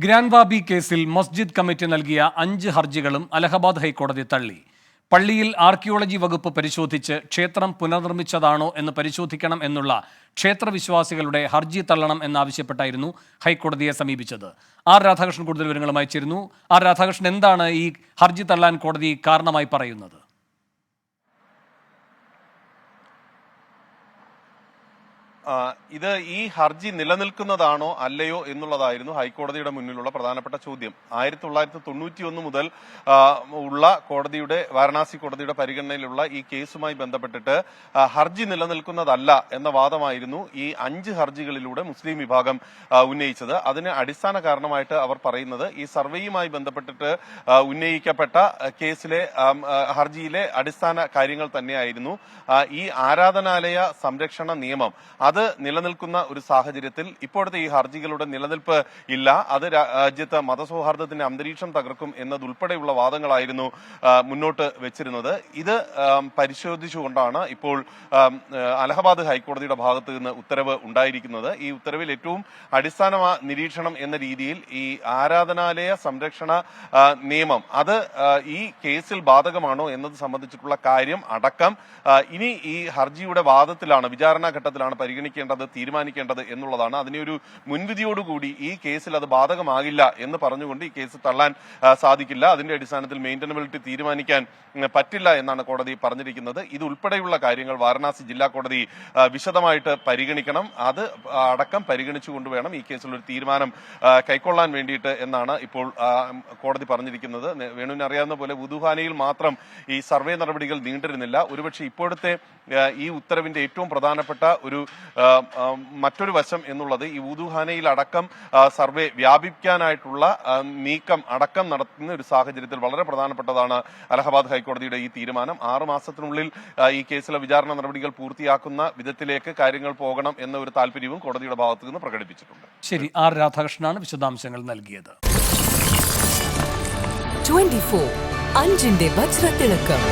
Grand wabi കേസിൽ മസ്ജിദ് committee നൽകിയ 5 ഹർജികളും അലഹബാദ് ഹൈക്കോടതി തള്ളി. പള്ളിയിൽ ആർക്കിയോളജി വകുപ്പ് പരിശോധിച്ച് ക്ഷേത്രം പുനർനിർമ്മിച്ചതാണോ എന്ന് പരിശോധിക്കണം എന്നുള്ള ക്ഷേത്രവിശ്വാസികളുടെ ഹർജി തള്ളണം എന്നാവശ്യപ്പെട്ടായിരുന്നു ഹൈക്കോടതിയെ സമീപിച്ചത്. ആർ രാധാകൃഷ്ണൻ കൂടുതൽ വിവരങ്ങളുമായി ചേരുന്നു. ആർ രാധാകൃഷ്ണൻ, എന്താണ് ഈ ഹർജി തള്ളാൻ കോടതി കാരണമായി പറയുന്നത്? ഇത് ഈ ഹർജി നിലനിൽക്കുന്നതാണോ അല്ലയോ എന്നുള്ളതായിരുന്നു ഹൈക്കോടതിയുടെ മുന്നിലുള്ള പ്രധാനപ്പെട്ട ചോദ്യം. 1991 മുതൽ ഉള്ള വാരണാസി കോടതിയുടെ പരിഗണനയിലുള്ള ഈ കേസുമായി ബന്ധപ്പെട്ടിട്ട് ഹർജി നിലനിൽക്കുന്നതല്ല എന്ന വാദമായിരുന്നു ഈ 5 ഹർജികളിലൂടെ മുസ്ലിം വിഭാഗം ഉന്നയിച്ചത്. അതിന് അടിസ്ഥാന കാരണമായിട്ട് അവർ പറയുന്നത് ഈ സർവേയുമായി ബന്ധപ്പെട്ടിട്ട് ഉന്നയിക്കപ്പെട്ട കേസിലെ ഹർജിയിലെ അടിസ്ഥാന കാര്യങ്ങൾ തന്നെയായിരുന്നു. ഈ ആരാധനാലയ സംരക്ഷണ നിയമം അത് നിലനിൽക്കുന്ന ഒരു സാഹചര്യത്തിൽ ഇപ്പോഴത്തെ ഈ ഹർജികളുടെ നിലനിൽപ്പ് ഇല്ല, അത് രാജ്യത്ത് മതസൗഹാർദ്ദത്തിന്റെ അന്തരീക്ഷം തകർക്കും എന്നതുൾപ്പെടെയുള്ള വാദങ്ങളായിരുന്നു മുന്നോട്ട് വെച്ചിരുന്നത്. ഇത് പരിശോധിച്ചുകൊണ്ടാണ് ഇപ്പോൾ അലഹബാദ് ഹൈക്കോടതിയുടെ ഭാഗത്ത് നിന്ന് ഉത്തരവ് ഉണ്ടായിരിക്കുന്നത്. ഈ ഉത്തരവിൽ ഏറ്റവും അടിസ്ഥാന നിരീക്ഷണം എന്ന രീതിയിൽ ഈ ആരാധനാലയ സംരക്ഷണ നിയമം അത് ഈ കേസിൽ ബാധകമാണോ എന്നത് സംബന്ധിച്ചിട്ടുള്ള കാര്യം അടക്കം ഇനി ഈ ഹർജിയുടെ വാദത്തിലാണ്, വിചാരണാ ഘട്ടത്തിലാണ് തീരുമാനിക്കേണ്ടത് എന്നുള്ളതാണ്. അതിനെ ഒരു മുൻവിധിയോടുകൂടി ഈ കേസിൽ അത് ബാധകമാകില്ല എന്ന് പറഞ്ഞുകൊണ്ട് ഈ കേസ് തള്ളാൻ സാധിക്കില്ല. അതിന്റെ അടിസ്ഥാനത്തിൽ മെയിന്റനബിലിറ്റി തീരുമാനിക്കാൻ പറ്റില്ല എന്നാണ് കോടതി പറഞ്ഞിരിക്കുന്നത്. ഇത് ഉൾപ്പെടെയുള്ള കാര്യങ്ങൾ വാരണാസി ജില്ലാ കോടതി വിശദമായിട്ട് പരിഗണിക്കണം. അത് അടക്കം പരിഗണിച്ചുകൊണ്ട് വേണം ഈ കേസിൽ ഒരു തീരുമാനം കൈക്കൊള്ളാൻ വേണ്ടിയിട്ട് എന്നാണ് ഇപ്പോൾ കോടതി പറഞ്ഞിരിക്കുന്നത്. വേണുവിന് അറിയാവുന്ന പോലെ വുദുഖാനയിൽ മാത്രം ഈ സർവേ നടപടികൾ നീണ്ടിരുന്നില്ല. ഒരുപക്ഷെ ഇപ്പോഴത്തെ ഈ ഉത്തരവിന്റെ ഏറ്റവും പ്രധാനപ്പെട്ട മറ്റൊരു വശം എന്നുള്ളത് ഈ വുദുഖാനയിൽ അടക്കം സർവേ വ്യാപിക്കാനായിട്ടുള്ള നീക്കം അടക്കം നടത്തുന്ന ഒരു സാഹചര്യത്തിൽ വളരെ പ്രധാനപ്പെട്ടതാണ് അലഹബാദ് ഹൈക്കോടതിയുടെ ഈ തീരുമാനം. 6 മാസത്തിനുള്ളിൽ ഈ കേസിലെ വിചാരണ നടപടികൾ പൂർത്തിയാക്കുന്ന വിധത്തിലേക്ക് കാര്യങ്ങൾ പോകണം എന്ന ഒരു താല്പര്യവും കോടതിയുടെ ഭാഗത്തു നിന്ന് പ്രകടിപ്പിച്ചിട്ടുണ്ട്. ശരി, ആർ രാധാകൃഷ്ണനാണ് വിശദാംശങ്ങൾ നൽകിയത്. 24 അഞ്ചിന്റെ വജ്രത്തിളക്കം.